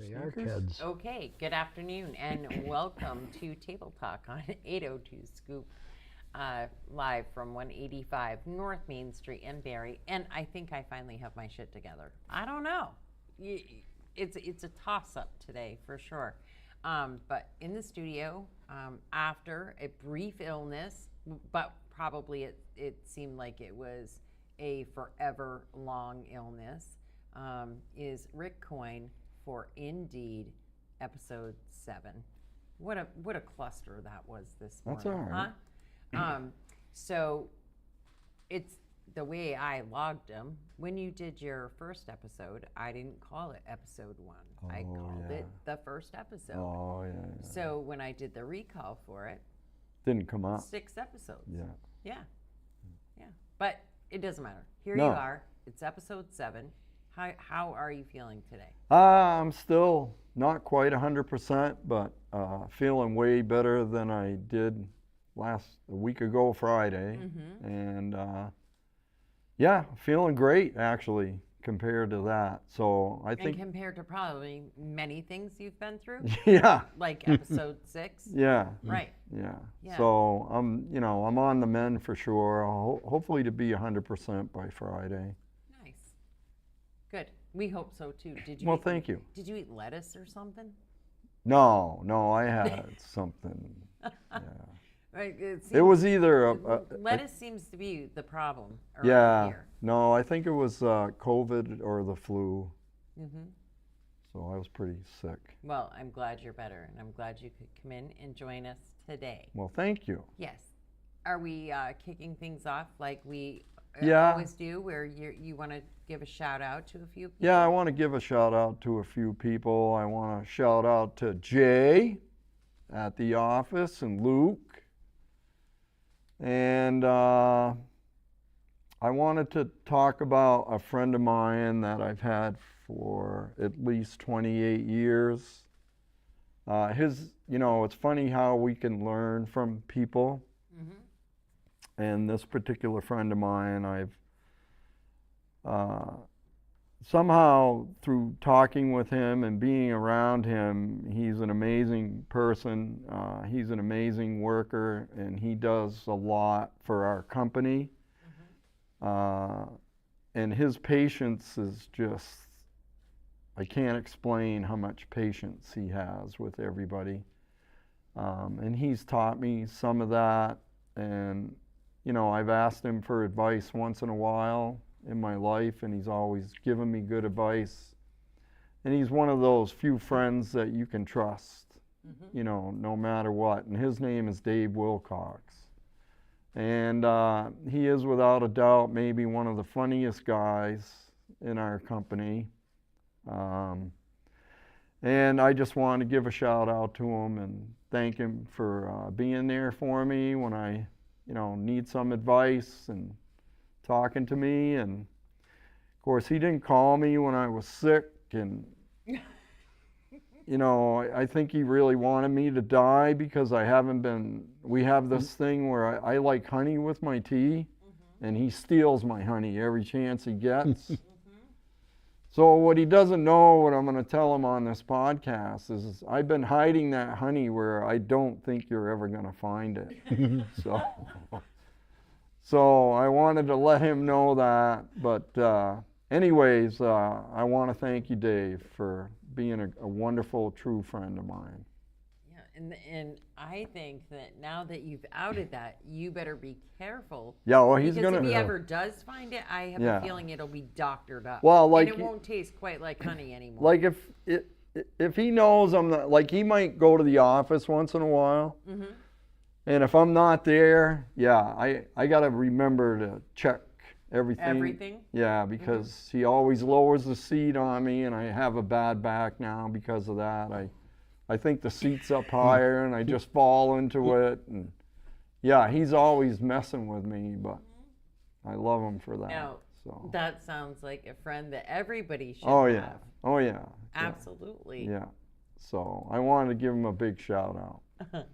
They are sneakers? kids. Okay, good afternoon and welcome to Table Talk on 802 Scoop, live from 185 North Main Street in Barrie. And I think I finally have my shit together. I don't know. It's a toss-up today for sure. But in the studio, after a brief illness, but probably it seemed like it was a forever long illness, is Rick Coyne for Indeed episode 7. What a cluster that was this morning. That's all right. Huh? So it's the way I logged them. When you did your first episode, I didn't call it episode 1. I called it the first episode. Oh, yeah. So when I did the recall for it, Didn't come up. 6 episodes. Yeah. Yeah. Yeah. But it doesn't matter. Here No. you are. It's episode 7. How are you feeling today? I'm still not quite 100%, but feeling way better than I did a week ago Friday. Mm-hmm. And yeah, feeling great actually compared to that. So I think, And compared to probably many things you've been through, yeah, like episode 6. yeah, Right. yeah. Yeah. So I'm on the mend for sure. Hopefully to be 100% by Friday. Nice. Good. We hope so too. Did you? Well, thank you. Did you eat lettuce or something? No, I had something. Yeah. Right. It was either lettuce seems to be the problem around yeah. here. No, I think it was COVID or the flu. Mm-hmm. So I was pretty sick. Well, I'm glad you're better, and I'm glad you could come in and join us today. Well, thank you. Yes. Are we kicking things off like we Yeah. always do, where you want to give a shout out to a few people? Yeah, I want to give a shout out to a few people. I want to shout out to Jay at the office and Luke. And I wanted to talk about a friend of mine that I've had for at least 28 years. It's funny how we can learn from people. Mm-hmm. And this particular friend of mine, I've somehow through talking with him and being around him, he's an amazing person. He's an amazing worker, and he does a lot for our company. Mm-hmm. And his patience is just, I can't explain how much patience he has with everybody. And he's taught me some of that. And I've asked him for advice once in a while in my life, and he's always given me good advice. And he's one of those few friends that you can trust, Mm-hmm. No matter what. And his name is Dave Wilcox. And he is without a doubt maybe one of the funniest guys in our company. And I just want to give a shout out to him and thank him for being there for me when I need some advice and talking to me. And of course, he didn't call me when I was sick, and I think he really wanted me to die because we have this thing where I like honey with my tea, and he steals my honey every chance he gets. So what he doesn't know, what I'm going to tell him on this podcast, is I've been hiding that honey where I don't think you're ever going to find it. So I wanted to let him know that. But anyways, I want to thank you, Dave, for being a wonderful, true friend of mine. Yeah, and I think that now that you've outed that, you better be careful. Yeah, well, he's because gonna. if he ever does find it, I have Yeah. a feeling it'll be doctored up. Well, like and it won't taste quite like honey anymore. Like if he knows I'm not, like he might go to the office once in a while, Mm-hmm. and if I'm not there, yeah, I gotta remember to check everything. Everything? Yeah, because he always lowers the seat on me, and I have a bad back now because of that. I think the seat's up higher, and I just fall into it, and yeah, he's always messing with me, but I love him for that. Now, So. that sounds like a friend that everybody should Oh have. yeah, oh yeah. Absolutely. Yeah. So I wanted to give him a big shout out.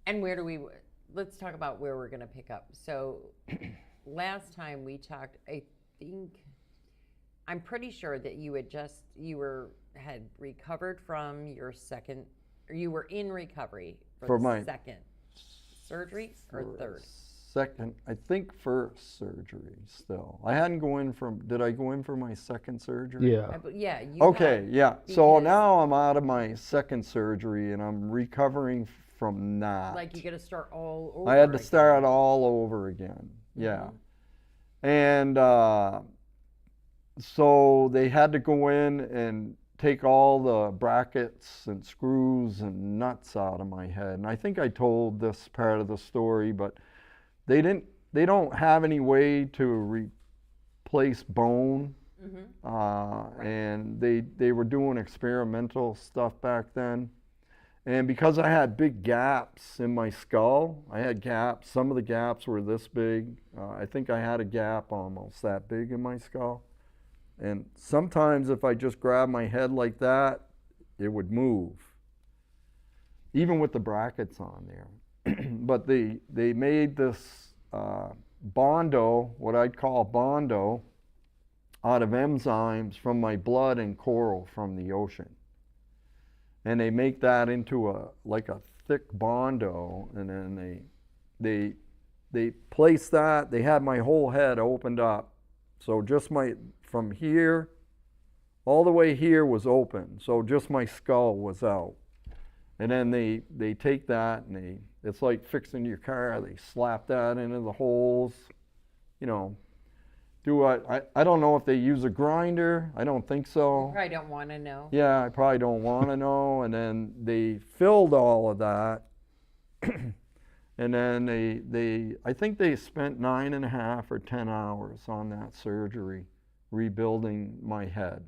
And let's talk about where we're going to pick up. So last time we talked, I think I'm pretty sure that you had recovered from your second, or you were in recovery for For the my second surgery or for third. second, I think first surgery still. I hadn't go in from, did I go in for my second surgery? Yeah. Yeah, you Okay, had, yeah. So because, now I'm out of my second surgery and I'm recovering from that. like, you got to start all over. I had to again. start all over again. Yeah. And so they had to go in and take all the brackets and screws and nuts out of my head. And I think I told this part of the story, but they don't have any way to replace bone. And they were doing experimental stuff back then. And because I had big gaps in my skull, I had gaps. Some of the gaps were this big. I think I had a gap almost that big in my skull. And sometimes if I just grabbed my head like that, it would move, even with the brackets on there. But they made this Bondo, what I'd call Bondo, out of enzymes from my blood and coral from the ocean. And they make that into like a thick Bondo, and then they place that. They had my whole head opened up, so just from here all the way here was open, so just my skull was out. And then they take that and it's like fixing your car. They slap that into the holes, you know. I don't know if they use a grinder. I don't think so. I don't want to know. Yeah, I probably don't want to know. And then they filled all of that. And then I think they spent 9.5 or 10 hours on that surgery rebuilding my head.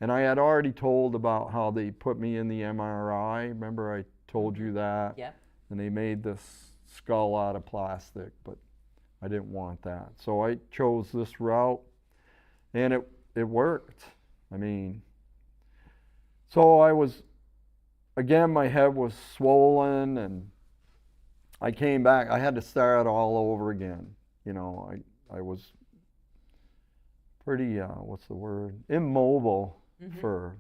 And I had already told about how they put me in the MRI. Remember I told you that? Yeah. And they made this skull out of plastic, but I didn't want that. So I chose this route, and it worked. I mean, so again, my head was swollen, and I came back. I had to start all over again. You know, I was pretty, what's the word? Immobile for,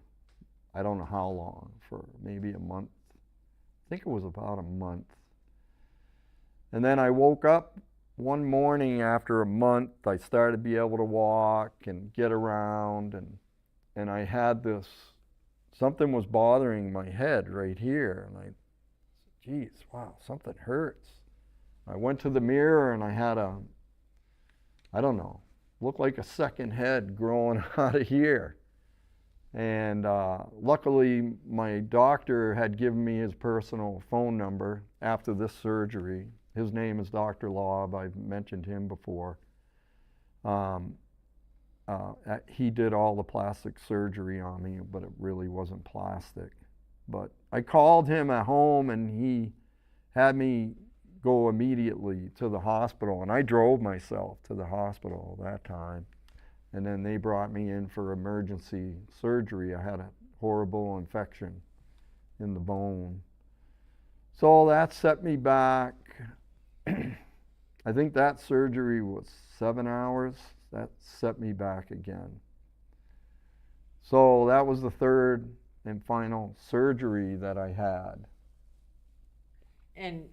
I don't know how long, for maybe a month. I think it was about a month. And then I woke up one morning after a month. I started to be able to walk and get around, and I had this, something was bothering my head right here, and I said, geez, wow, something hurts. I went to the mirror and I had I don't know, looked like a second head growing out of here. And luckily my doctor had given me his personal phone number after this surgery. His name is Dr. Laub. I've mentioned him before. He did all the plastic surgery on me, but it really wasn't plastic. But I called him at home, and he had me go immediately to the hospital, and I drove myself to the hospital that time. And then they brought me in for emergency surgery. I had a horrible infection in the bone. So that set me back. I think that surgery was 7 hours. That set me back again. So that was the third and final surgery that I had. And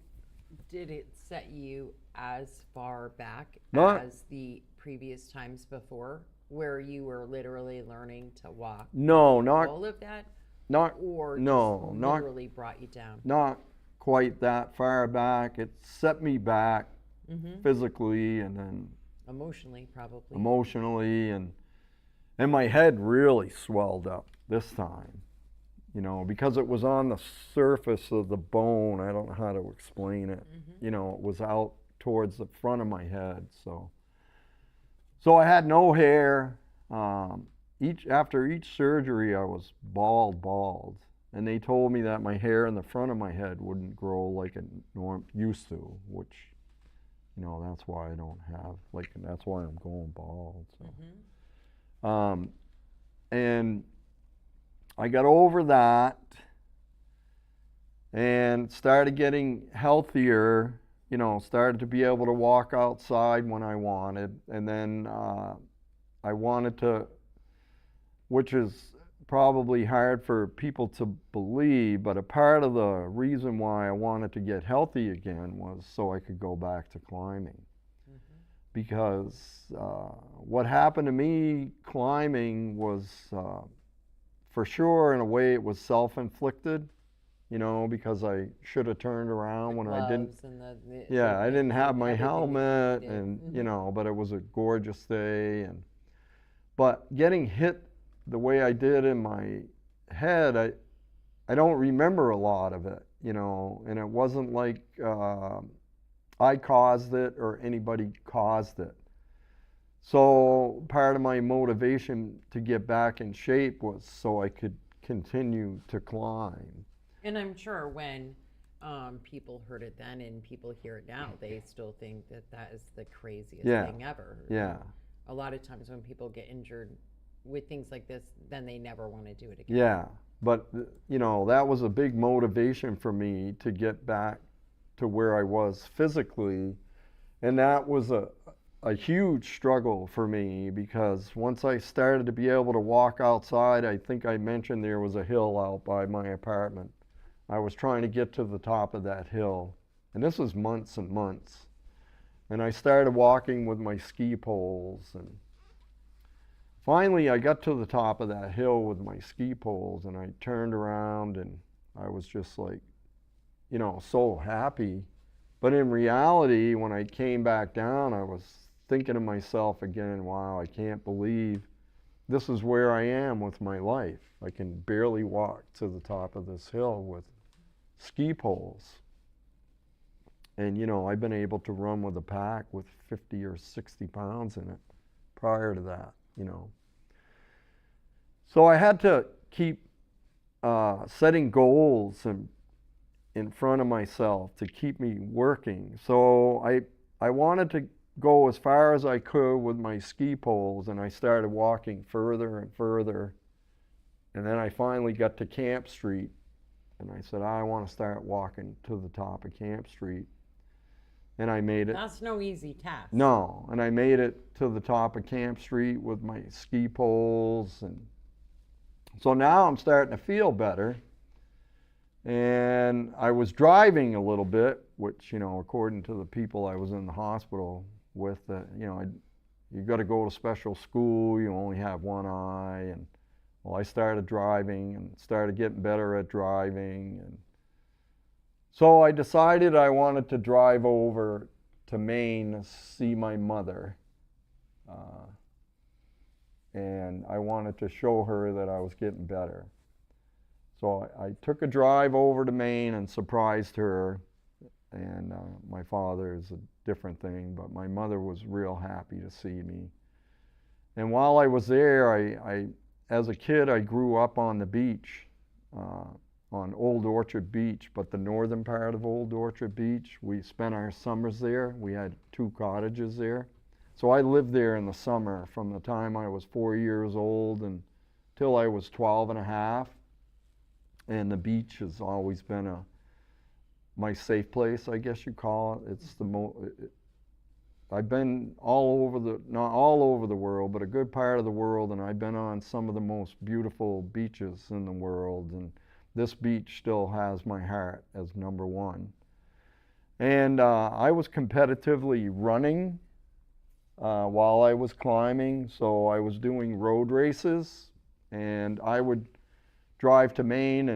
did it set you as far back Not- as the previous times before, where you were literally learning to walk? No, All of that? Or no, just not literally brought you down? not quite that far back. It set me back physically, and then Emotionally, probably. emotionally, and my head really swelled up this time, you know, because it was on the surface of the bone. I don't know how to explain it. You know, it was out towards the front of my head. So I had no hair. After each surgery, I was bald. And they told me that my hair in the front of my head wouldn't grow like it used to, which, you know, that's why I don't have, like, that's why I'm going bald. So. And I got over that and started getting healthier, you know, started to be able to walk outside when I wanted. And then I wanted to which is probably hard for people to believe, but a part of the reason why I wanted to get healthy again was so I could go back to climbing. Because what happened to me climbing was, for sure, in a way, it was self-inflicted, you know, because I should have turned around when I didn't. And Yeah, I didn't have my everything that you helmet, did. and you know, but it was a gorgeous day, and but getting hit the way I did in my head, I don't remember a lot of it, you know, and it wasn't like I caused it or anybody caused it. So part of my motivation to get back in shape was so I could continue to climb. And I'm sure when people heard it then and people hear it now, they still think that that is the craziest Yeah. thing ever. Yeah. A lot of times when people get injured with things like this, then they never want to do it again. Yeah. But, you know, that was a big motivation for me to get back to where I was physically. And that was a huge struggle for me because once I started to be able to walk outside, I think I mentioned there was a hill out by my apartment. I was trying to get to the top of that hill. And this was months and months. And I started walking with my ski poles, and finally I got to the top of that hill with my ski poles, and I turned around and I was just like, you know, so happy. But in reality, when I came back down, I was thinking to myself again, wow, I can't believe this is where I am with my life. I can barely walk to the top of this hill with ski poles. And, you know, I've been able to run with a pack with 50 or 60 pounds in it prior to that, you know. So I had to keep setting goals in front of myself to keep me working. So I wanted to go as far as I could with my ski poles, and I started walking further and further. And then I finally got to Camp Street, and I said, I want to start walking to the top of Camp Street. And I made it. That's no easy task. No, and I made it to the top of Camp Street with my ski poles, and so now I'm starting to feel better. And I was driving a little bit, which, you know, according to the people I was in the hospital with, you know, you got to go to special school, you only have one eye, and well, I started driving and started getting better at driving, and so I decided I wanted to drive over to Maine to see my mother. And I wanted to show her that I was getting better. So I took a drive over to Maine and surprised her. And my father is a different thing, but my mother was real happy to see me. And while I was there, as a kid, I grew up on the beach. On Old Orchard Beach, but the northern part of Old Orchard Beach. We spent our summers there. We had 2 cottages there. So I lived there in the summer from the time I was 4 years old until I was 12 and a half. And the beach has always been my safe place, I guess you call it. It's I've been all over not all over the world, but a good part of the world, and I've been on some of the most beautiful beaches in the world. And this beach still has my heart as number one. And I was competitively running while I was climbing, so I was doing road races, and I would drive to Maine,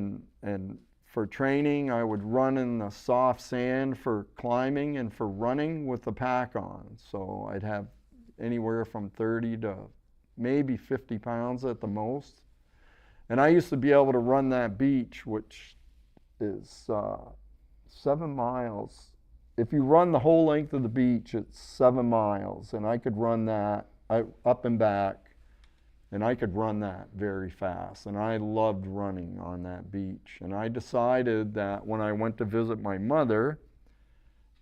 and for training I would run in the soft sand for climbing and for running with the pack on. So I'd have anywhere from 30 to maybe 50 pounds at the most. And I used to be able to run that beach, which is 7 miles. If you run the whole length of the beach, it's 7 miles. And I could run that up and back, and I could run that very fast. And I loved running on that beach. And I decided that when I went to visit my mother,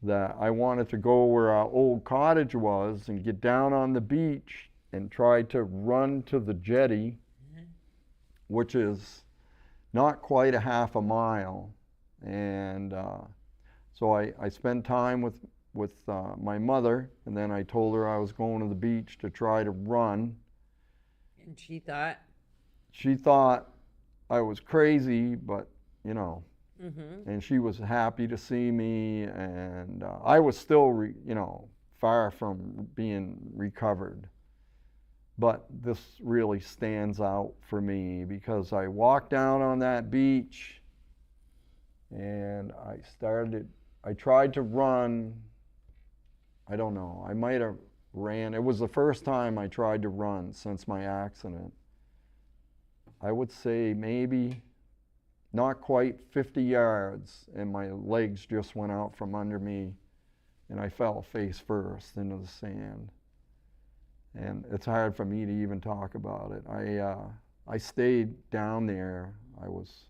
that I wanted to go where our old cottage was and get down on the beach and try to run to the jetty, which is not quite a half a mile. And so I spent time with my mother, and then I told her I was going to the beach to try to run. And she thought? she thought I was crazy, but you know, Mm-hmm. and she was happy to see me, and I was still, you know, far from being recovered. But this really stands out for me because I walked down on that beach and I tried to run. I don't know, I might have ran. It was the first time I tried to run since my accident. I would say maybe not quite 50 yards, and my legs just went out from under me, and I fell face first into the sand. And it's hard for me to even talk about it. I stayed down there. I was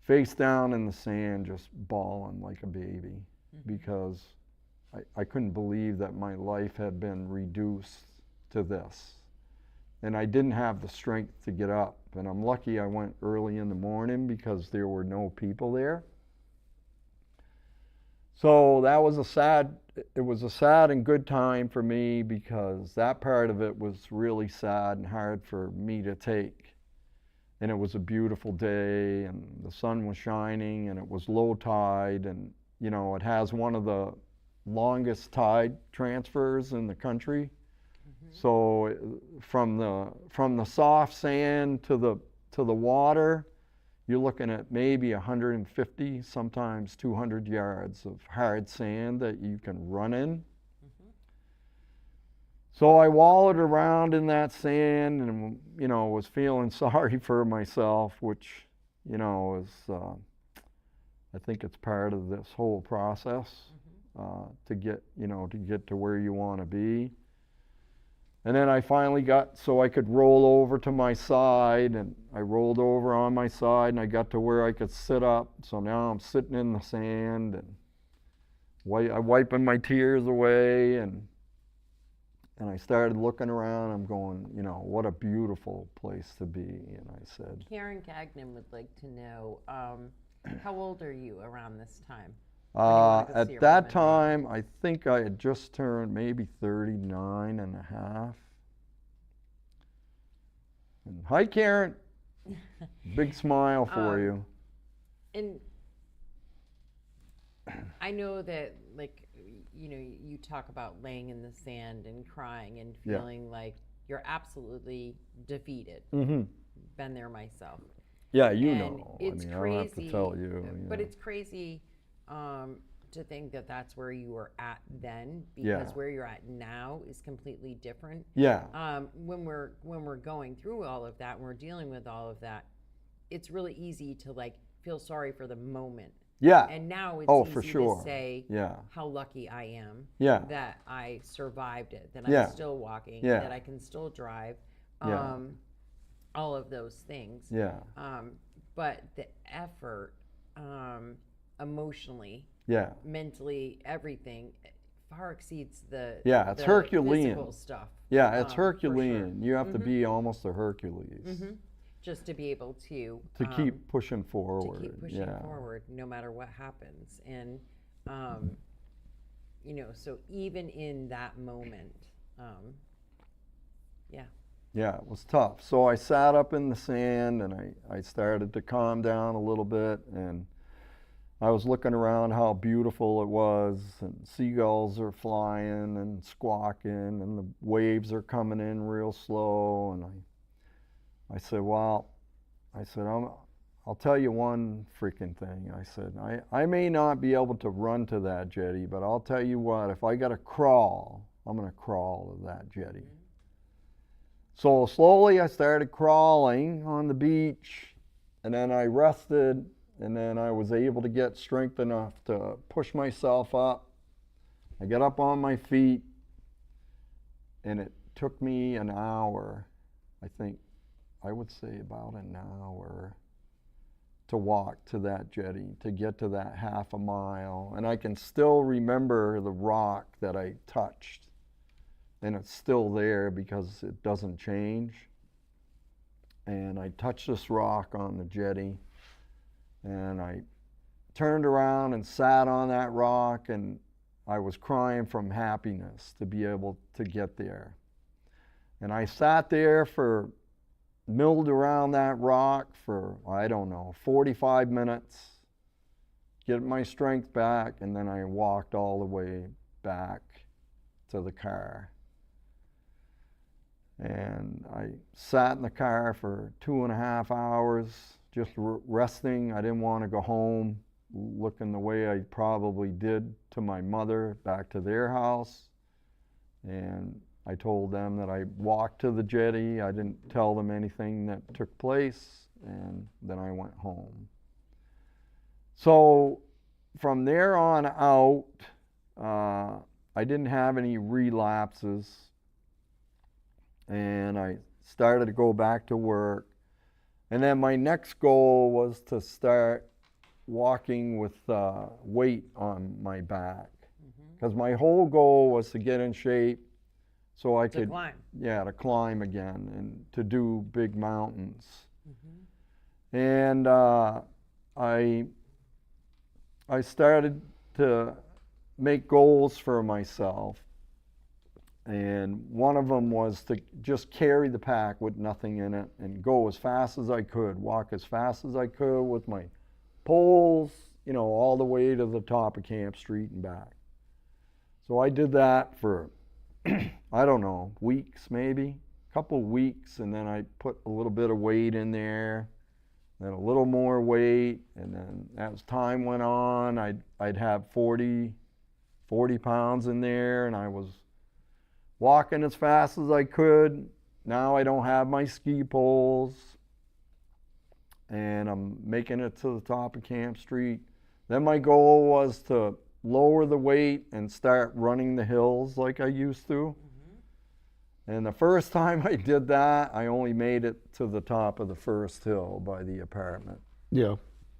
face down in the sand, just bawling like a baby, because I couldn't believe that my life had been reduced to this. And I didn't have the strength to get up. And I'm lucky I went early in the morning because there were no people there. So that was it was a sad and good time for me because that part of it was really sad and hard for me to take. And it was a beautiful day and the sun was shining and it was low tide, and you know, it has one of the longest tide transfers in the country. So from the soft sand to the water, you're looking at maybe 150, sometimes 200 yards of hard sand that you can run in. So I wallowed around in that sand and, you know, was feeling sorry for myself, which, you know, is, I think it's part of this whole process to get, you know, to get to where you want to be. And then I finally got so I could roll over to my side, and I rolled over on my side and I got to where I could sit up. So now I'm sitting in the sand and I'm wiping my tears away, and I started looking around. I'm going, you know, what a beautiful place to be. And I said, Karen Gagnon would like to know, how old are you around this time? When you wanna go see at your that mom and dad? time, I think I had just turned maybe 39 and a half. And hi, Karen. Big smile for you. And I know that, like, you know, you talk about laying in the sand and crying and Yeah. feeling like you're absolutely defeated. Mm-hmm. Been there myself. Yeah, you And know. it's I mean, I don't have to crazy, tell you. but yeah. it's crazy to think that that's where you were at then, because Yeah. where you're at now is completely different. Yeah. When we're going through all of that, when we're dealing with all of that, it's really easy to like feel sorry for the moment. Yeah. And now it's Oh, easy for sure. to say Yeah. how lucky I am Yeah. that I survived it, that Yeah. I'm still walking, Yeah. that I can still drive, Yeah. all of those things. Yeah. But the effort, emotionally, Yeah. mentally, everything far exceeds the Yeah, it's the Herculean. physical stuff. Yeah, it's for sure. Herculean. You have to be almost a Hercules Just to be able to keep pushing forward. to keep pushing yeah. forward no matter what happens. And you know, so even in that moment, yeah. Yeah, it was tough. So I sat up in the sand and I started to calm down a little bit, and I was looking around how beautiful it was, and seagulls are flying and squawking, and the waves are coming in real slow. And I said, well, I'll tell you one freaking thing. I said, I may not be able to run to that jetty, but I'll tell you what, if I got to crawl, I'm going to crawl to that jetty. So slowly I started crawling on the beach, and then I rested, and then I was able to get strength enough to push myself up. I got up on my feet, and it took me an hour, I think, I would say about an hour to walk to that jetty, to get to that half a mile. And I can still remember the rock that I touched. And it's still there because it doesn't change. And I touched this rock on the jetty, and I turned around and sat on that rock, and I was crying from happiness to be able to get there. And I sat there for milled around that rock for, I don't know, 45 minutes, get my strength back, and then I walked all the way back to the car. And I sat in the car for 2.5 hours, just resting. I didn't want to go home looking the way I probably did to my mother back to their house. And I told them that I walked to the jetty. I didn't tell them anything that took place, and then I went home. So from there on out, I didn't have any relapses, and I started to go back to work. And then my next goal was to start walking with weight on my back, because my whole goal was to get in shape so I could climb. Yeah, to climb again and to do big mountains. And I started to make goals for myself, and one of them was to just carry the pack with nothing in it and go as fast as I could, walk as fast as I could with my poles, you know, all the way to the top of Camp Street and back. So I did that for I don't know, weeks maybe, a couple weeks, and then I put a little bit of weight in there, then a little more weight, and then as time went on, I'd have 40 pounds in there, and I was walking as fast as I could. Now I don't have my ski poles, and I'm making it to the top of Camp Street. Then my goal was to lower the weight and start running the hills like I used to. And the first time I did that, I only made it to the top of the first hill by the apartment. Yeah.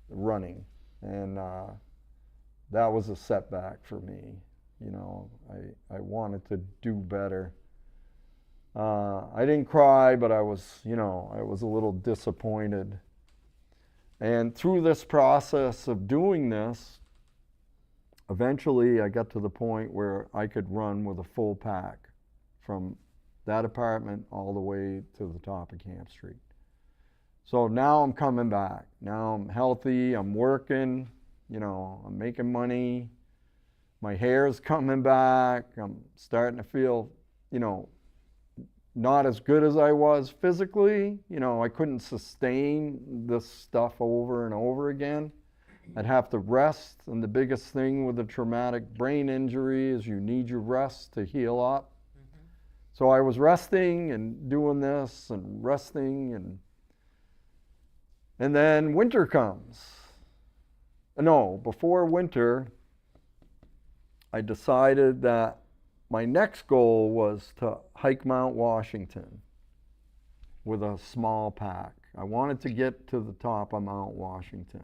Running. And that was a setback for me. You know, I wanted to do better. I didn't cry, but I was a little disappointed. And through this process of doing this, eventually I got to the point where I could run with a full pack from that apartment all the way to the top of Camp Street. So now I'm coming back. Now I'm healthy, I'm working, you know, I'm making money, my hair's coming back, I'm starting to feel, you know, not as good as I was physically. You know, I couldn't sustain this stuff over and over again. I'd have to rest, and the biggest thing with a traumatic brain injury is you need your rest to heal up. So I was resting and doing this and resting, and then winter comes. No, before winter, I decided that my next goal was to hike Mount Washington with a small pack. I wanted to get to the top of Mount Washington.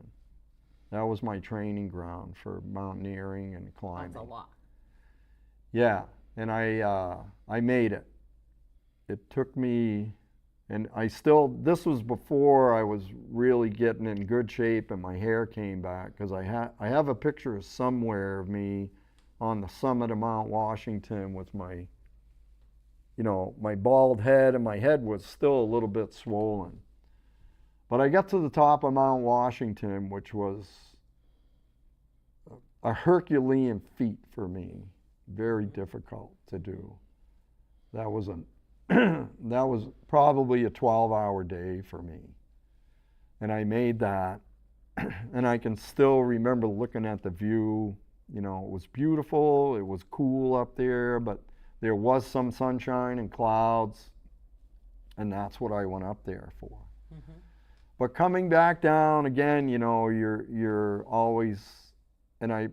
That was my training ground for mountaineering and climbing. That's a lot. Yeah, and I made it. It took me, and this was before I was really getting in good shape and my hair came back, because I have a picture somewhere of me on the summit of Mount Washington with my, you know, my bald head, and my head was still a little bit swollen. But I got to the top of Mount Washington, which was a Herculean feat for me, very difficult to do. That was probably a 12-hour day for me. And I made that, and I can still remember looking at the view. You know, it was beautiful, it was cool up there, but there was some sunshine and clouds, and that's what I went up there for. But coming back down again, you know, you're always, and I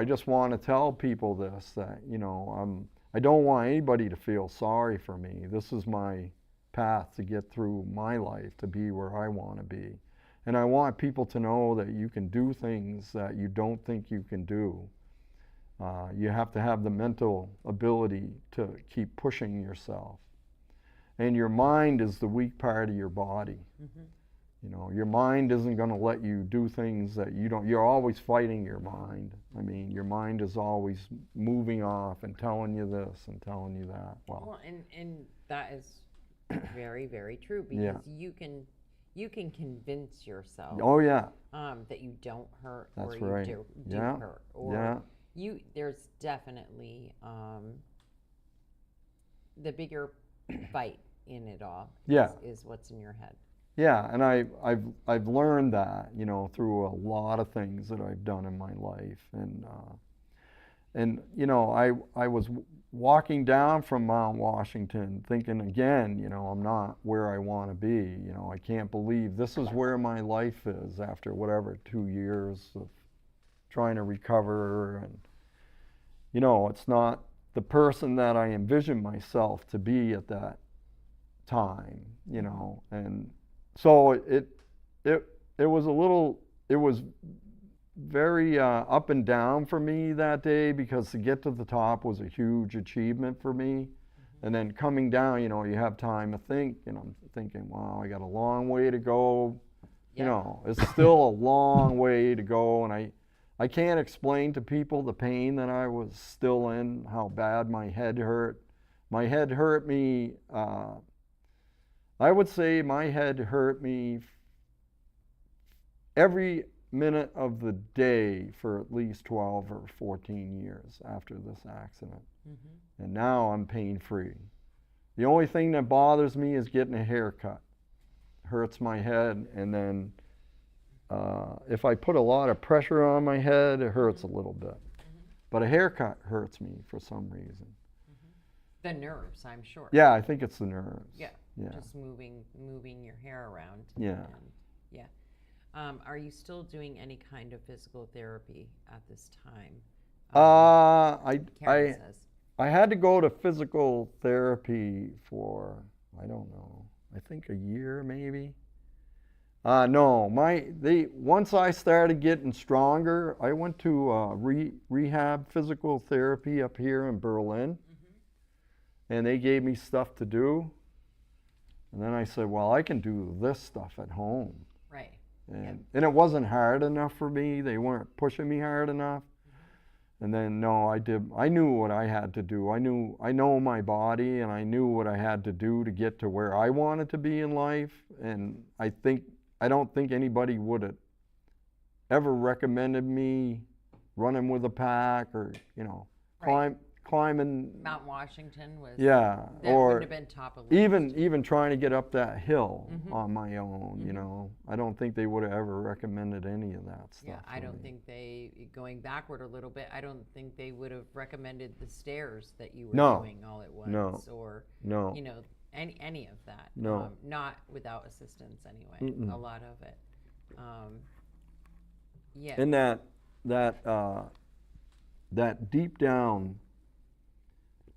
just want to tell people this, that, you know, I don't want anybody to feel sorry for me. This is my path to get through my life, to be where I want to be. And I want people to know that you can do things that you don't think you can do. You have to have the mental ability to keep pushing yourself. And your mind is the weak part of your body. You know, your mind isn't going to let you do things that you don't. You're always fighting your mind. I mean, your mind is always moving off and telling you this and telling you that. Well, and that is Very, very true. Yeah. Because you can convince yourself Oh yeah, that you don't hurt that's or you right. do Yeah, hurt, or yeah, there's definitely the bigger fight in it all yeah, is what's in your head. yeah. And I've learned that, you know, through a lot of things that I've done in my life, and you know, I was walking down from Mount Washington thinking again, you know, I'm not where I want to be. You know, I can't believe this is where my life is after whatever 2 years of trying to recover, and you know, it's not the person that I envisioned myself to be at that time, you know. And so it it was a little, it was very up and down for me that day, because to get to the top was a huge achievement for me. And then coming down, you know, you have time to think, and I'm thinking, wow, I got a long way to go. You Yeah. know, it's still a long way to go, and I can't explain to people the pain that I was still in, how bad my head hurt. My head hurt me, I would say my head hurt me every minute of the day for at least 12 or 14 years after this accident. Mm-hmm. And now I'm pain free. The only thing that bothers me is getting a haircut. Hurts my head, and then if I put a lot of pressure on my head, it hurts a little bit. But a haircut hurts me for some reason. The nerves, I'm sure. Yeah, I think it's the nerves. Yeah. Yeah. Just moving your hair around. Yeah. And, yeah. Are you still doing any kind of physical therapy at this time? Karen says. I had to go to physical therapy for, I don't know, I think a year maybe. No, once I started getting stronger, I went to rehab physical therapy up here in Berlin, and they gave me stuff to do. And then I said, well, I can do this stuff at home. Right. And it wasn't hard enough for me. They weren't pushing me hard enough. And then no, I knew what I had to do. I know my body, and I knew what I had to do to get to where I wanted to be in life. And I don't think anybody would have ever recommended me running with a pack, or, you know, Right. climbing. Mount Washington was. Yeah, That or would have been top of the list. even trying to get up that hill Mhm. on my own, you Mhm. know. I don't think they would have ever recommended any of that stuff. Yeah, I for don't me. think going backward a little bit, I don't think they would have recommended the stairs that you were No. doing all at once, No. or No. you know, any of that. No. Not without assistance anyway. Mm-mm. A lot of it. Yeah. And that deep down,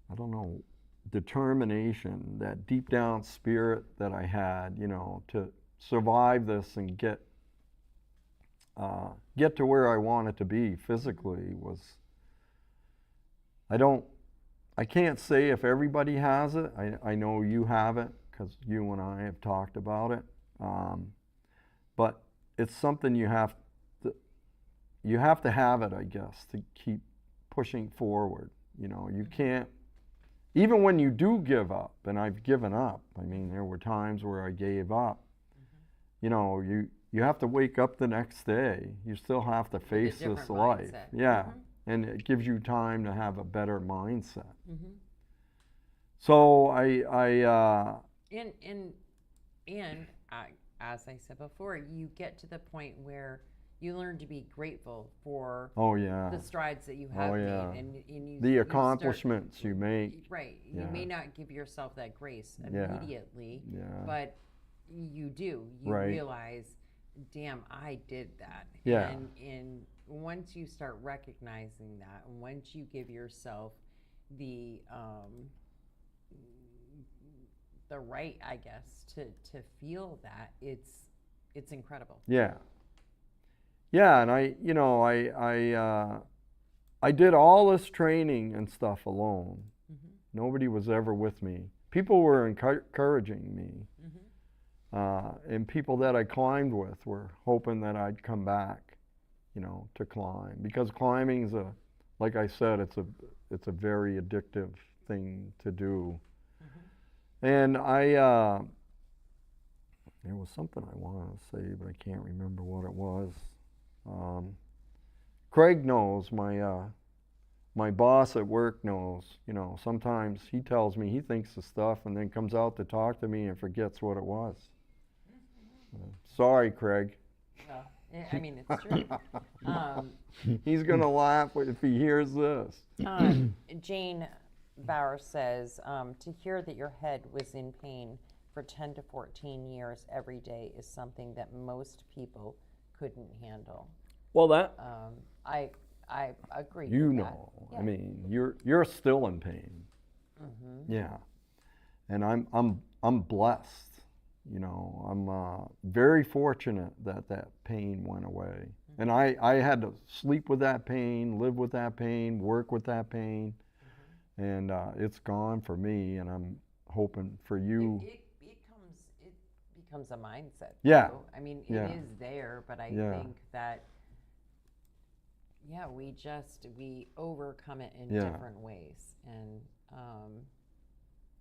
I don't know, determination, that deep down spirit that I had, you know, to survive this and get to where I wanted to be physically was, I can't say if everybody has it. I know you have it, because you and I have talked about it. But it's something you have to have it, I guess, to keep pushing forward. You know, you can't, even when you do give up, and I've given up. I mean, there were times where I gave up. You know, you have to wake up the next day. You still have to face this different life. mindset. Yeah. Mhm. And it gives you time to have a better mindset. Mm-hmm. So And as I said before, you get to the point where you learn to be grateful for oh yeah, the strides that you have oh yeah, made, and you the you accomplishments you make. Right. Yeah. You may not give yourself that grace Yeah. immediately, Yeah. but you do. You Right. realize, damn, I did that. Yeah. And once you start recognizing that, and once you give yourself the right, I guess, to feel that, it's incredible. Yeah. Yeah, and I did all this training and stuff alone. Mm-hmm. Nobody was ever with me. People were encouraging me, Mm-hmm. and people that I climbed with were hoping that I'd come back, you know, to climb, because climbing's like I said, it's a very addictive thing to do. And there was something I wanted to say, but I can't remember what it was. Craig knows, my boss at work knows, sometimes he tells me he thinks of stuff and then comes out to talk to me and forgets what it was. Sorry, Craig. Well, I mean, it's true. He's going to laugh if he hears this. Jane Bauer says, to hear that your head was in pain for 10 to 14 years every day is something that most people couldn't handle. Well, I agree you with know, that. Yeah. I mean, you're still in pain. Mm-hmm. Yeah. And I'm blessed. I'm very fortunate that pain went away. Mm-hmm. And I had to sleep with that pain, live with that pain, work with that pain. Mm-hmm. And it's gone for me, and I'm hoping for you. It becomes a mindset. Yeah. Too. I mean, yeah. it is there, but I yeah. think that, we overcome it in yeah. different ways.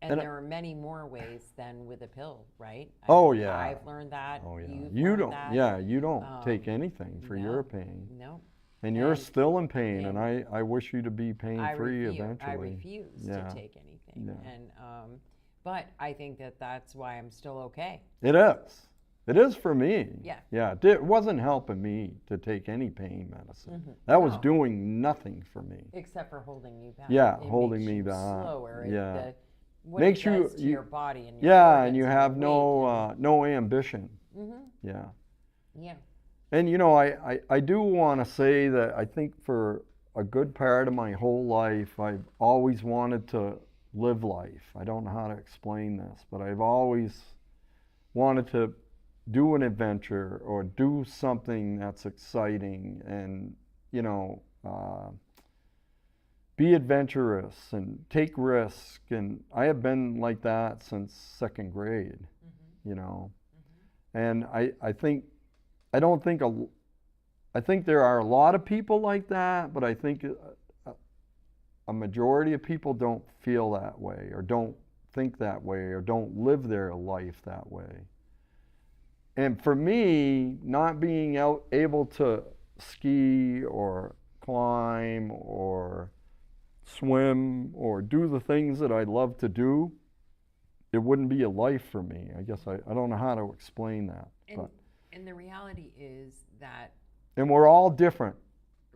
And there are many more ways than with a pill, right? Yeah. I've learned that. Oh yeah. You've You learned don't. that. Yeah. You don't take anything for your pain. No. And you're still in pain, and I wish you to be pain-free eventually. I refuse to take anything. Yeah. And but I think that's why I'm still okay. It is. It is for me. Yeah. Yeah. It wasn't helping me to take any pain medicine. Mm-hmm. That was doing nothing for me. Except for holding you back. Yeah, it holding makes me you back. Slower. Yeah. What makes it does to your body and your and you have no ambition. Mm-hmm. Yeah. Yeah. And I do want to say that I think for a good part of my whole life, I've always wanted to live life. I don't know how to explain this, but I've always wanted to do an adventure or do something that's exciting and, be adventurous and take risk. And I have been like that since second grade, Mm-hmm. And I think there are a lot of people like that, but I think a majority of people don't feel that way or don't think that way or don't live their life that way. And for me, not being able to ski or climb or swim or do the things that I love to do, it wouldn't be a life for me. I guess I don't know how to explain that. And the reality is that... And we're all different.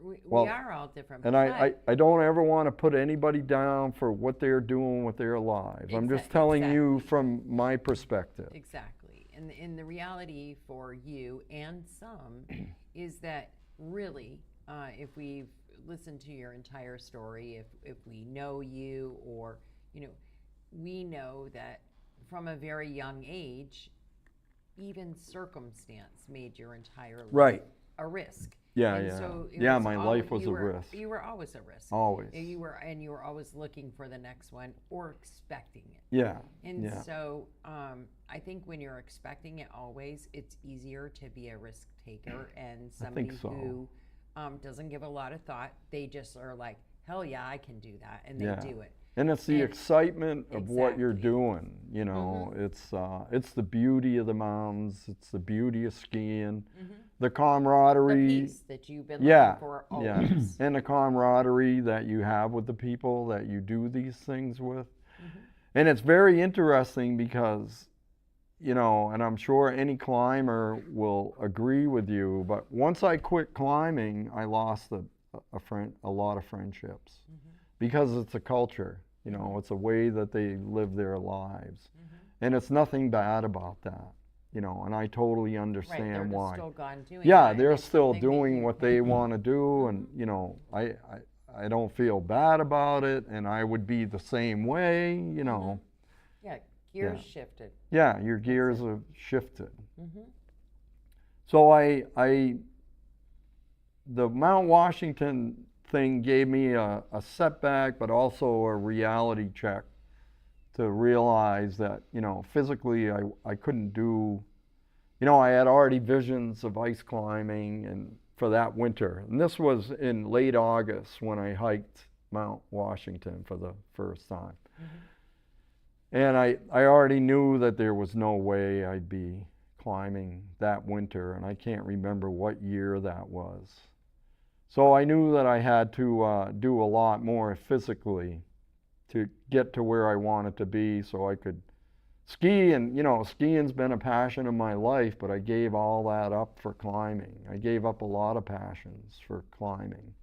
We are all different. And I don't ever want to put anybody down for what they're doing with their lives. I'm just telling you from my perspective. Exactly. And the reality for you and some is that really, if we've listened to your entire story, if we know you or, we know that from a very young age, even circumstance made your entire life a risk. My life was a risk. You were always a risk. Always. You were always looking for the next one or expecting it. Yeah. And so I think when you're expecting it always, it's easier to be a risk taker and somebody who doesn't give a lot of thought. They just are like, hell yeah, I can do that, and they do it. And it's the excitement of what you're doing, It's the beauty of the mountains, it's the beauty of skiing, the camaraderie. The peace that you've been looking for always. Yeah, and the camaraderie that you have with the people that you do these things with. And it's very interesting because, and I'm sure any climber will agree with you, but once I quit climbing, I lost a lot of friendships because it's a culture. It's a way that they live their lives. And it's nothing bad about that, and I totally understand why. They're still gone doing they're still doing what they want to do, and, I don't feel bad about it, and I would be the same way, Yeah, gears shifted. Yeah, your gears have shifted. So the Mount Washington thing gave me a setback, but also a reality check to realize that, physically I couldn't do, I had already visions of ice climbing and for that winter. And this was in late August when I hiked Mount Washington for the first time. And I already knew that there was no way I'd be climbing that winter, and I can't remember what year that was. So I knew that I had to do a lot more physically to get to where I wanted to be so I could ski. And, skiing's been a passion of my life, but I gave all that up for climbing. I gave up a lot of passions for climbing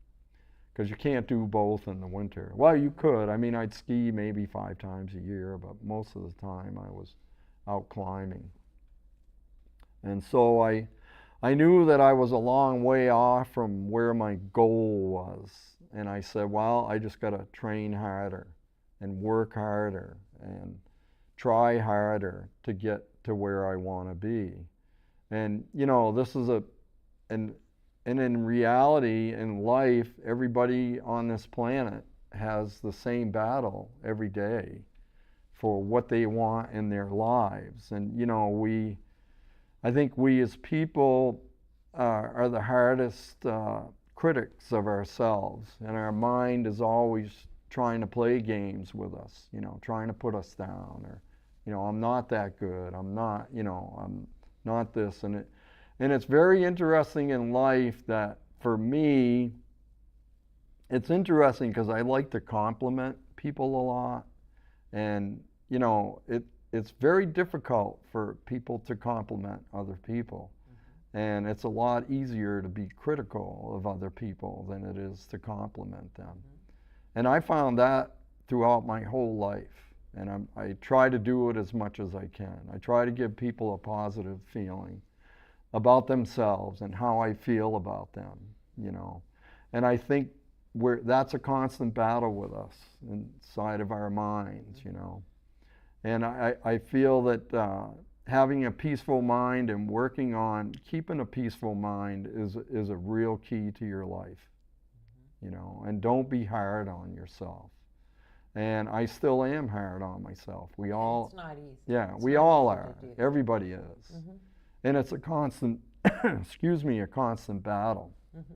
because you can't do both in the winter. Well, you could. I mean, I'd ski maybe 5 times a year, but most of the time I was out climbing. And so I knew that I was a long way off from where my goal was. And I said, well, I just got to train harder and work harder and try harder to get to where I want to be. And, this is and in reality, in life, everybody on this planet has the same battle every day for what they want in their lives. And, I think we as people are the hardest critics of ourselves, and our mind is always trying to play games with us, trying to put us down, or, I'm not that good, I'm not this. And it's very interesting in life that for me, it's interesting because I like to compliment people a lot. And, it's very difficult for people to compliment other people. And it's a lot easier to be critical of other people than it is to compliment them. And I found that throughout my whole life. And I try to do it as much as I can. I try to give people a positive feeling about themselves and how I feel about them, And I think that's a constant battle with us inside of our minds, And I feel that having a peaceful mind and working on keeping a peaceful mind is a real key to your life, And don't be hard on yourself. And I still am hard on myself. We all, it's not easy. Yeah, it's we all are. Everybody is. Mm-hmm. And it's a constant, a constant battle. Mm-hmm.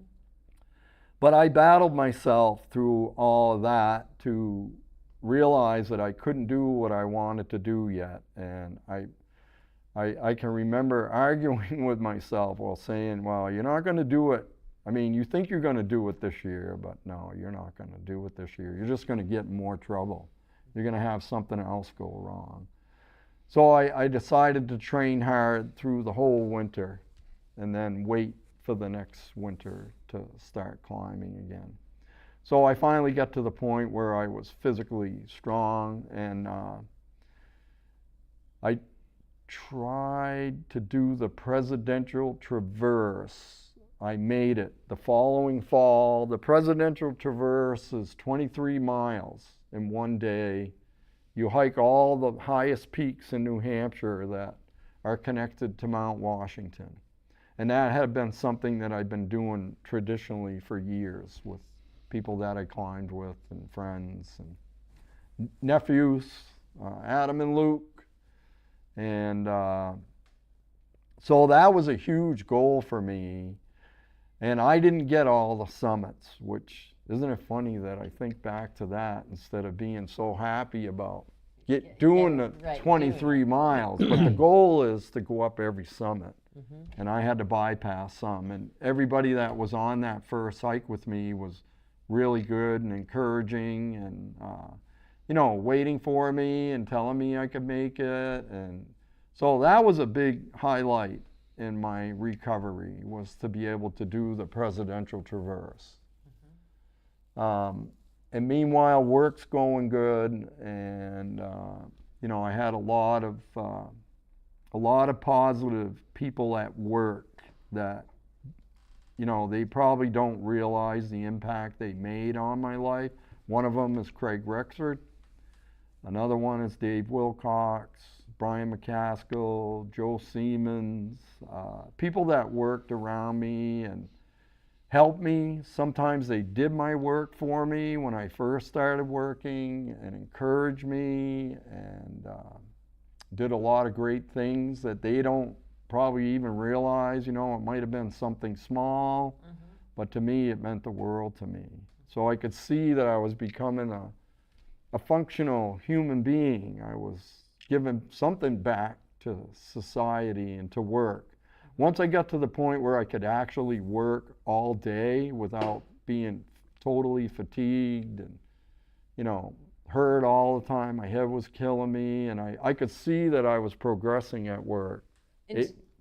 But I battled myself through all of that to realize that I couldn't do what I wanted to do yet. And I can remember arguing with myself while saying, well, you're not going to do it. I mean, you think you're going to do it this year, but no, you're not going to do it this year. You're just going to get in more trouble. You're going to have something else go wrong. So I decided to train hard through the whole winter and then wait for the next winter to start climbing again. So I finally got to the point where I was physically strong, and I tried to do the Presidential Traverse. I made it the following fall. The Presidential Traverse is 23 miles in one day. You hike all the highest peaks in New Hampshire that are connected to Mount Washington. And that had been something that I'd been doing traditionally for years with people that I climbed with and friends and nephews, Adam and Luke. And so that was a huge goal for me. And I didn't get all the summits, which, isn't it funny that I think back to that instead of being so happy about doing the 23 miles. But the goal is to go up every summit. Mm-hmm. And I had to bypass some. And everybody that was on that first hike with me was really good and encouraging and, waiting for me and telling me I could make it. And so that was a big highlight in my recovery, was to be able to do the Presidential Traverse. Mm-hmm. And meanwhile, work's going good, and I had a lot of positive people at work that, they probably don't realize the impact they made on my life. One of them is Craig Rexford. Another one is Dave Wilcox, Brian McCaskill, Joe Siemens, people that worked around me and helped me. Sometimes they did my work for me when I first started working and encouraged me and did a lot of great things that they don't probably even realize. It might have been something small, but to me it meant the world to me. So I could see that I was becoming a functional human being. I was giving something back to society and to work. Once I got to the point where I could actually work all day without being totally fatigued and, you know, hurt all the time, my head was killing me, and I could see that I was progressing at work,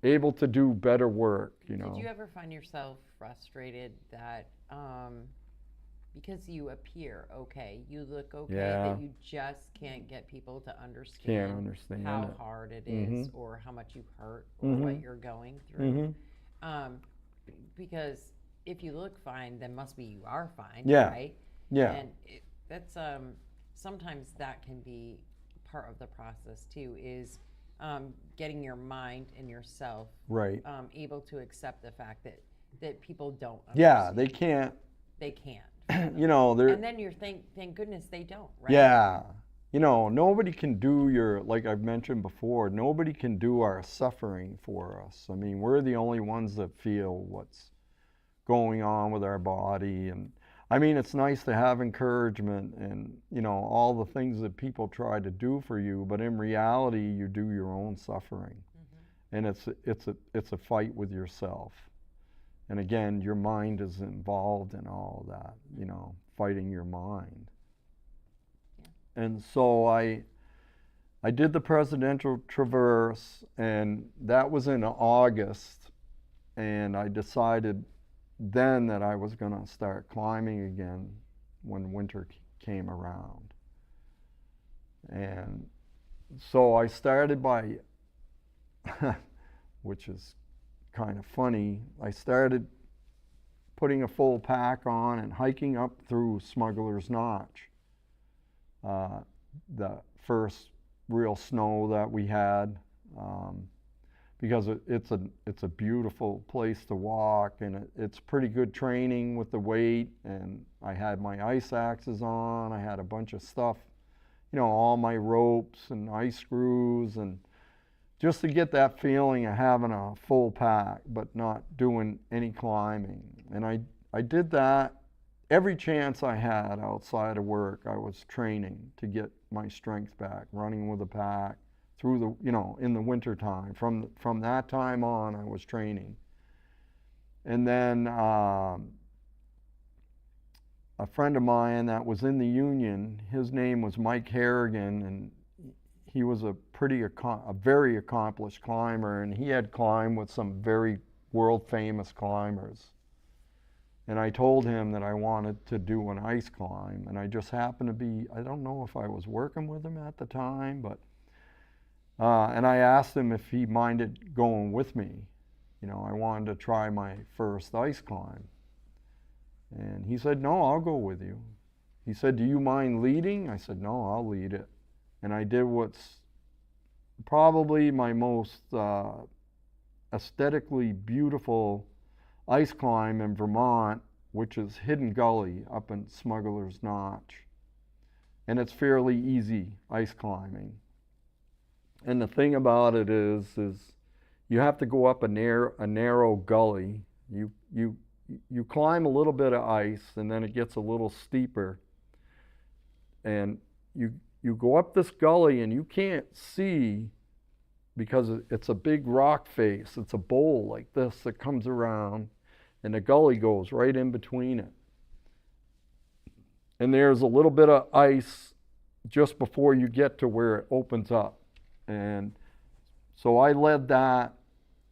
able to do better work, you know. Did you ever find yourself frustrated that because you appear okay, you look okay, that you just can't get people to understand, how hard it is, or how much you hurt, or what you're going through? Because if you look fine, then must be you are fine, right? Yeah. And that's sometimes that can be part of the process too, is getting your mind and yourself able to accept the fact that people don't understand. Yeah, they can't. They can't. You know, and then you're thank goodness they don't, right? Yeah. You know, nobody can do like I've mentioned before, nobody can do our suffering for us. I mean, we're the only ones that feel what's going on with our body. And I mean, it's nice to have encouragement and, you know, all the things that people try to do for you, but in reality, you do your own suffering. And it's a fight with yourself. And again, your mind is involved in all that, you know, fighting your mind. And so I did the Presidential Traverse, and that was in August, and I decided then that I was going to start climbing again when winter came around. And so I started by, which is kind of funny, I started putting a full pack on and hiking up through Smuggler's Notch, the first real snow that we had, because it's a beautiful place to walk, and it's pretty good training with the weight. And I had my ice axes on, I had a bunch of stuff, you know, all my ropes and ice screws, and just to get that feeling of having a full pack but not doing any climbing. And I did that every chance I had outside of work. I was training to get my strength back, running with a pack through the, you know, in the winter time. From that time on, I was training. And then a friend of mine that was in the Union, his name was Mike Harrigan, and he was a very accomplished climber, and he had climbed with some very world famous climbers. And I told him that I wanted to do an ice climb, and I just happened to be, I don't know if I was working with him at the time, but and I asked him if he minded going with me. You know, I wanted to try my first ice climb. And he said, no, I'll go with you. He said, do you mind leading? I said, no, I'll lead it. And I did what's probably my most aesthetically beautiful ice climb in Vermont, which is Hidden Gully up in Smuggler's Notch. And it's fairly easy ice climbing. And the thing about it is you have to go up a narrow gully. You climb a little bit of ice, and then it gets a little steeper. And you go up this gully, and you can't see, because it's a big rock face. It's a bowl like this that comes around, and the gully goes right in between it. And there's a little bit of ice just before you get to where it opens up. And so I led that,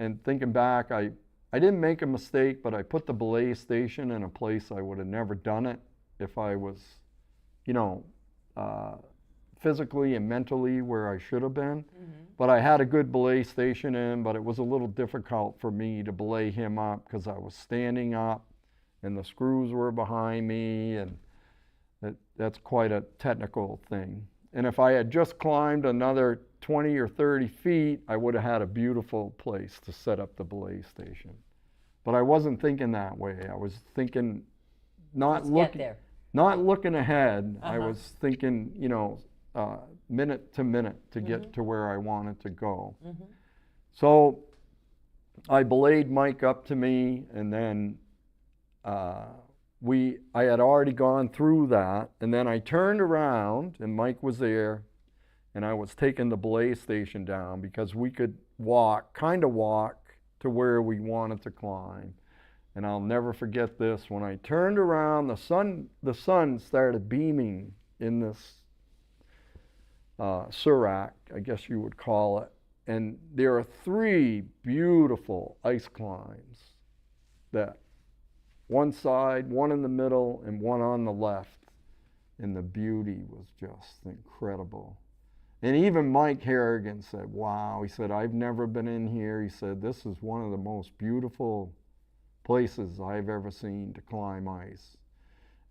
and thinking back, I didn't make a mistake, but I put the belay station in a place I would have never done it if I was, you know, physically and mentally where I should have been. But I had a good belay station in, but it was a little difficult for me to belay him up because I was standing up and the screws were behind me, and that's quite a technical thing. And if I had just climbed another 20 or 30 feet, I would have had a beautiful place to set up the belay station. But I wasn't thinking that way. I was thinking not looking ahead. I was thinking, you know, minute to minute to get to where I wanted to go. So I belayed Mike up to me, and then I had already gone through that, and then I turned around, and Mike was there, and I was taking the belay station down because we could kind of walk to where we wanted to climb. And I'll never forget this. When I turned around, the sun started beaming in this Serac, I guess you would call it. And there are 3 beautiful ice climbs, that one side, one in the middle, and one on the left. And the beauty was just incredible. And even Mike Harrigan said, wow, he said, I've never been in here. He said, this is one of the most beautiful places I've ever seen to climb ice.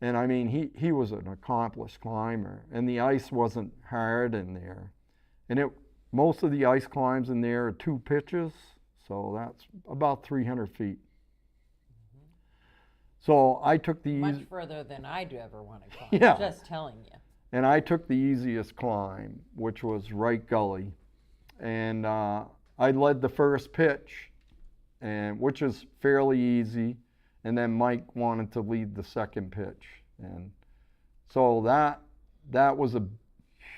And I mean, he was an accomplished climber, and the ice wasn't hard in there. And most of the ice climbs in there are 2 pitches, so that's about 300 feet. So I took the Much further than I'd ever want to climb. Yeah. Just telling you. And I took the easiest climb, which was Right Gully. And I led the first pitch, which is fairly easy. And then Mike wanted to lead the second pitch. And so that was a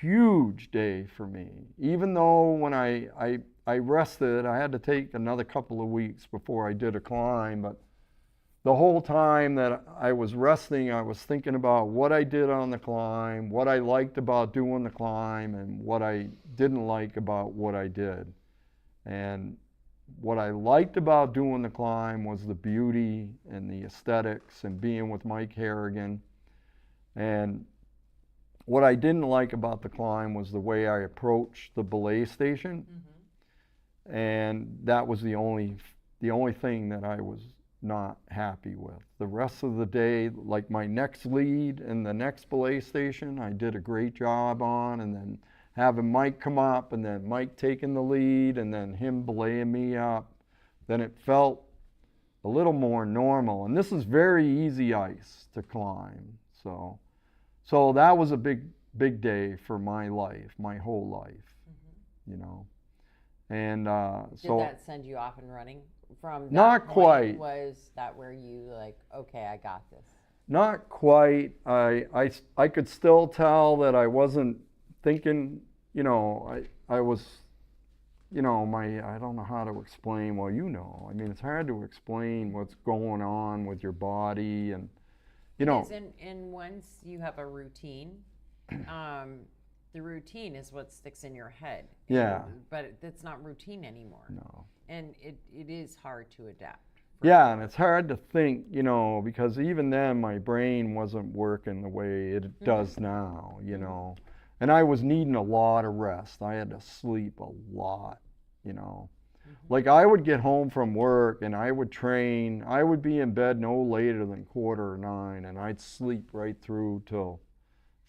huge day for me. Even though when I rested, I had to take another couple of weeks before I did a climb. But the whole time that I was resting, I was thinking about what I did on the climb, what I liked about doing the climb, and what I didn't like about what I did. And what I liked about doing the climb was the beauty and the aesthetics and being with Mike Harrigan. And what I didn't like about the climb was the way I approached the belay station. Mm-hmm. And that was the only thing that I was not happy with. The rest of the day, like my next lead and the next belay station, I did a great job on, and then having Mike come up, and then Mike taking the lead, and then him belaying me up, then it felt a little more normal. And this is very easy ice to climb. So that was a big day for my life, my whole life, mm-hmm. you know. And did that send you off and running? From that not point, quite. Was that where you like, okay, I got this? Not quite. I could still tell that I wasn't thinking, you know, I was, you know, I don't know how to explain, well, you know, I mean, it's hard to explain what's going on with your body, and, you know. And once you have a routine, the routine is what sticks in your head. Yeah. But it's not routine anymore. No. And it is hard to adapt. Yeah, and it's hard to think, you know, because even then my brain wasn't working the way it mm-hmm. does now, you know. And I was needing a lot of rest. I had to sleep a lot, you know. Mm-hmm. Like I would get home from work and I would train. I would be in bed no later than 8:45, and I'd sleep right through till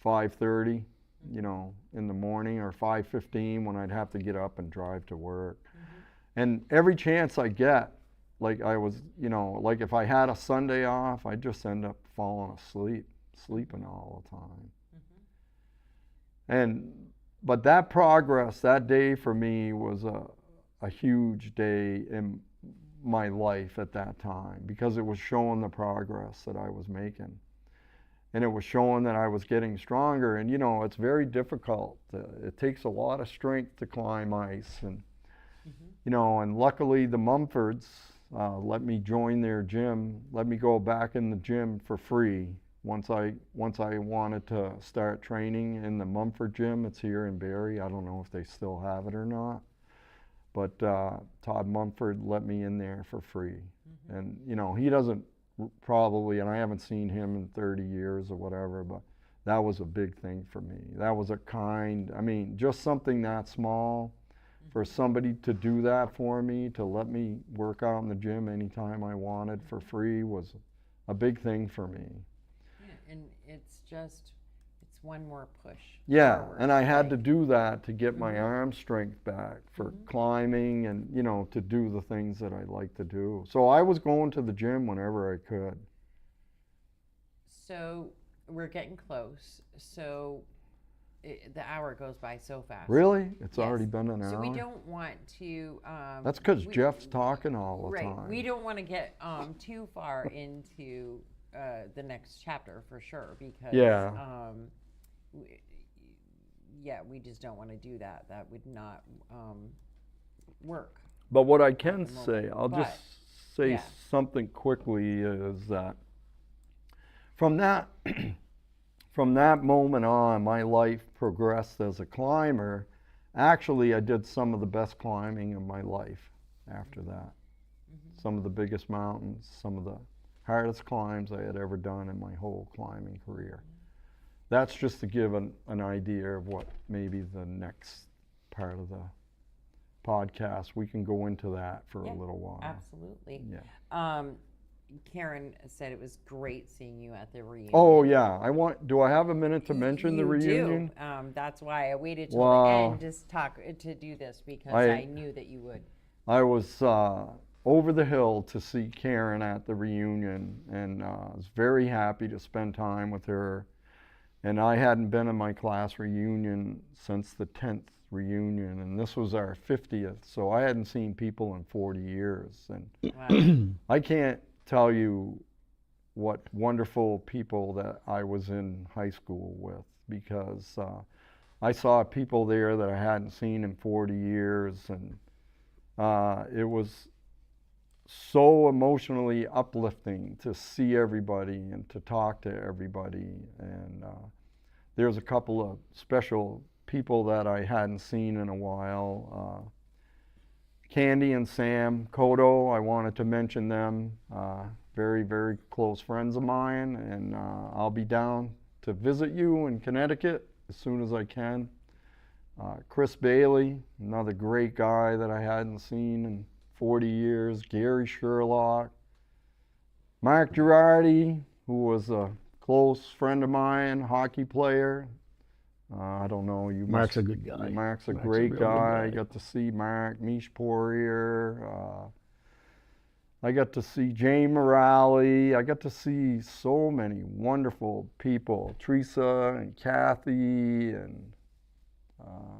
5:30. You know, in the morning, or 5:15 when I'd have to get up and drive to work. Mm-hmm. And every chance I get, like I was, you know, like if I had a Sunday off, I'd just end up falling asleep, sleeping all the time. Mm-hmm. But that progress, that day for me was a huge day in my life at that time, because it was showing the progress that I was making. And it was showing that I was getting stronger. And, you know, it's very difficult. It takes a lot of strength to climb ice. And, mm-hmm. you know, and luckily the Mumfords let me join their gym, let me go back in the gym for free. Once I wanted to start training in the Mumford gym. It's here in Barrie. I don't know if they still have it or not. But Todd Mumford let me in there for free. Mm-hmm. And, you know, he doesn't probably, and I haven't seen him in 30 years or whatever, but that was a big thing for me. That was just something that small, for somebody to do that for me, to let me work out in the gym anytime I wanted for free, was a big thing for me. Yeah, and it's one more push. Yeah, forward, and I had right? to do that to get my Mm-hmm. arm strength back for Mm-hmm. climbing, and, you know, to do the things that I like to do. So I was going to the gym whenever I could. So we're getting close. So the hour goes by so fast. Really? It's Yes. already been an hour? So we don't want to. That's because Jeff's talking all the right. time. We don't want to get too far into the next chapter for sure because Yeah. w- yeah, we just don't want to do that. That would not work. But what I at can the say, moment. I'll But, just say yeah. something quickly, is that from that from that moment on, my life progressed as a climber. Actually, I did some of the best climbing of my life after that. Some of the biggest mountains, some of the hardest climbs I had ever done in my whole climbing career. That's just to give an idea of what maybe the next part of the podcast, we can go into that for Yeah, a little while. Absolutely. Yeah. Karen said it was great seeing you at the reunion. Oh yeah, do I have a minute to mention the You reunion? do. That's why I waited till the Wow. end to do this because I- I knew that you would. I was over the hill to see Karen at the reunion, and I was very happy to spend time with her. And I hadn't been in my class reunion since the 10th reunion, and this was our 50th, so I hadn't seen people in 40 years. And Wow. I can't tell you what wonderful people that I was in high school with, because I saw people there that I hadn't seen in 40 years, and it was so emotionally uplifting to see everybody and to talk to everybody. And there's a couple of special people that I hadn't seen in a while. Candy and Sam Kodo, I wanted to mention them. Very, very close friends of mine, and I'll be down to visit you in Connecticut as soon as I can. Chris Bailey, another great guy that I hadn't seen in 40 years. Gary Sherlock. Mark Girardi, who was a close friend of mine, hockey player. I don't know. Mark's a good guy. Mark's a Mark's a great real good guy. guy. Got to see Mark, Mish Poirier. I got to see Jane Morale. I got to see so many wonderful people. Teresa and Kathy, and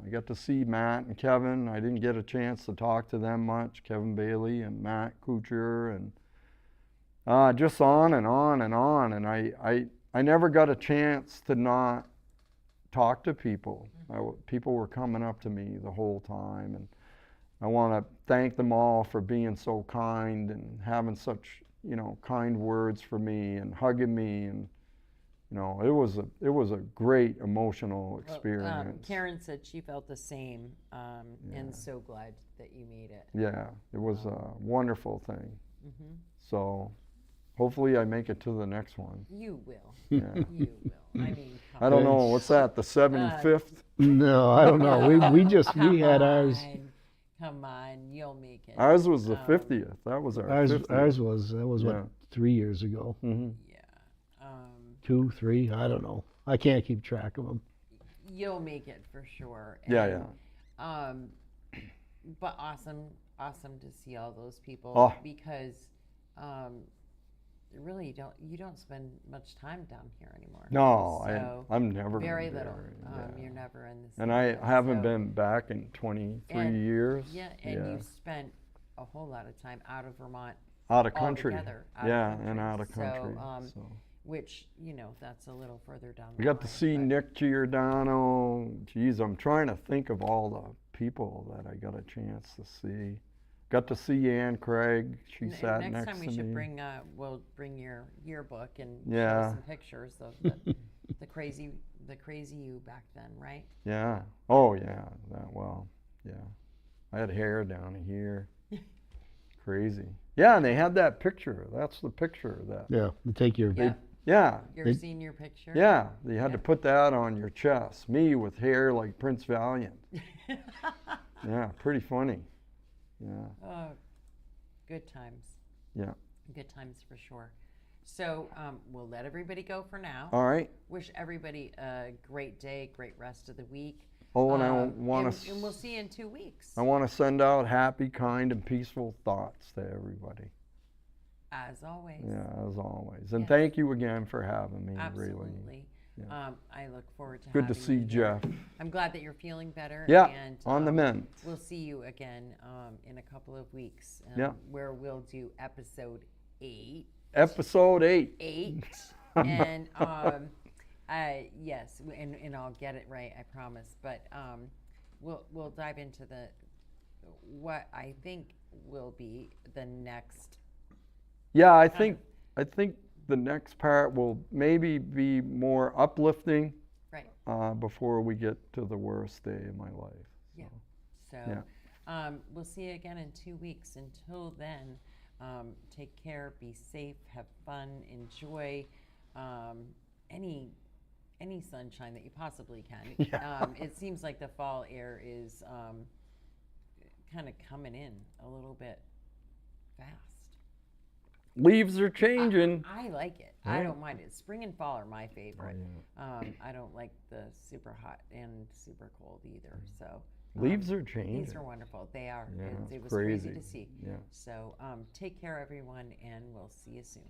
I got to see Matt and Kevin. I didn't get a chance to talk to them much. Kevin Bailey and Matt Kuchar, and just on and on and on. And I never got a chance to not talk to people. People were coming up to me the whole time, and I want to thank them all for being so kind and having such, kind words for me and hugging me, and it was a great emotional experience. Karen said she felt the same, and so glad that you made it. Yeah, it was a wonderful thing. Mhm. So hopefully I make it to the next one. You will. Yeah. You will. I mean, I don't know, what's that, the 75th? No, I don't know. We had ours. Come on, you'll make it. Ours was the 50th. That was our 50th. That was Yeah. what, 3 years ago, Hmm. Yeah. 2, 3, I don't know. I can't keep track of them. You'll make it for sure. Yeah, And, but awesome to see all those people Oh. because really you don't spend much time down here anymore. No, So, I'm never very been little. there, yeah. You're never in the And I city, haven't so- been back in 23 And- years. Yeah, and you spent a whole lot of time out of Vermont, Out of country. altogether, out of Yeah, country. and out of So, country. So. which that's a little further down. We the got to line, see but- Nick Giordano. Geez, I'm trying to think of all the people that I got a chance to see. Got to see Ann Craig. She sat Next next time we to should me. we'll bring your yearbook and Yeah. show some pictures of the crazy you back then, right? Yeah. Oh, yeah. Yeah. I had hair down here. Crazy. Yeah, and they had that picture. That's the picture that. Yeah, to take your. Yeah, Yeah. your senior picture. Yeah. They had to Yeah. put that on your chest. Me with hair like Prince Valiant. Yeah. Pretty funny. Yeah. Oh, good times. Yeah. Good times for sure. So we'll let everybody go for now. All right. Wish everybody a great day, great rest of the week. Oh, and I and want to. and we'll see you in 2 weeks. I want to send out happy, kind, and peaceful thoughts to everybody. As always. Yeah, as always. And Yes. thank you again for having me. Absolutely. Really. Yeah. I look forward to Good to having see you here. Jeff. I'm glad that you're feeling better. Yeah. And, On the mend. We'll see you again in a couple of weeks. Yeah. Where we'll do episode 8. Episode 8. 8. And yes, and I'll get it right, I promise. But we'll dive into what I think will be the next. Yeah, I think the next part will maybe be more uplifting. Right. Before we get to the worst day of my life. Yeah. So Yeah. we'll see you again in 2 weeks. Until then, take care, be safe, have fun, enjoy any sunshine that you possibly can. Yeah. It seems like the fall air is kind of coming in a little bit fast. Leaves are changing. I like it. Yeah. I don't mind it. Spring and fall are my favorite. Oh, I don't like the super hot and super cold either. So Leaves are changing. these are wonderful. They are. Yeah, It it's was crazy to crazy. see. Yeah. So take care, everyone, and we'll see you soon.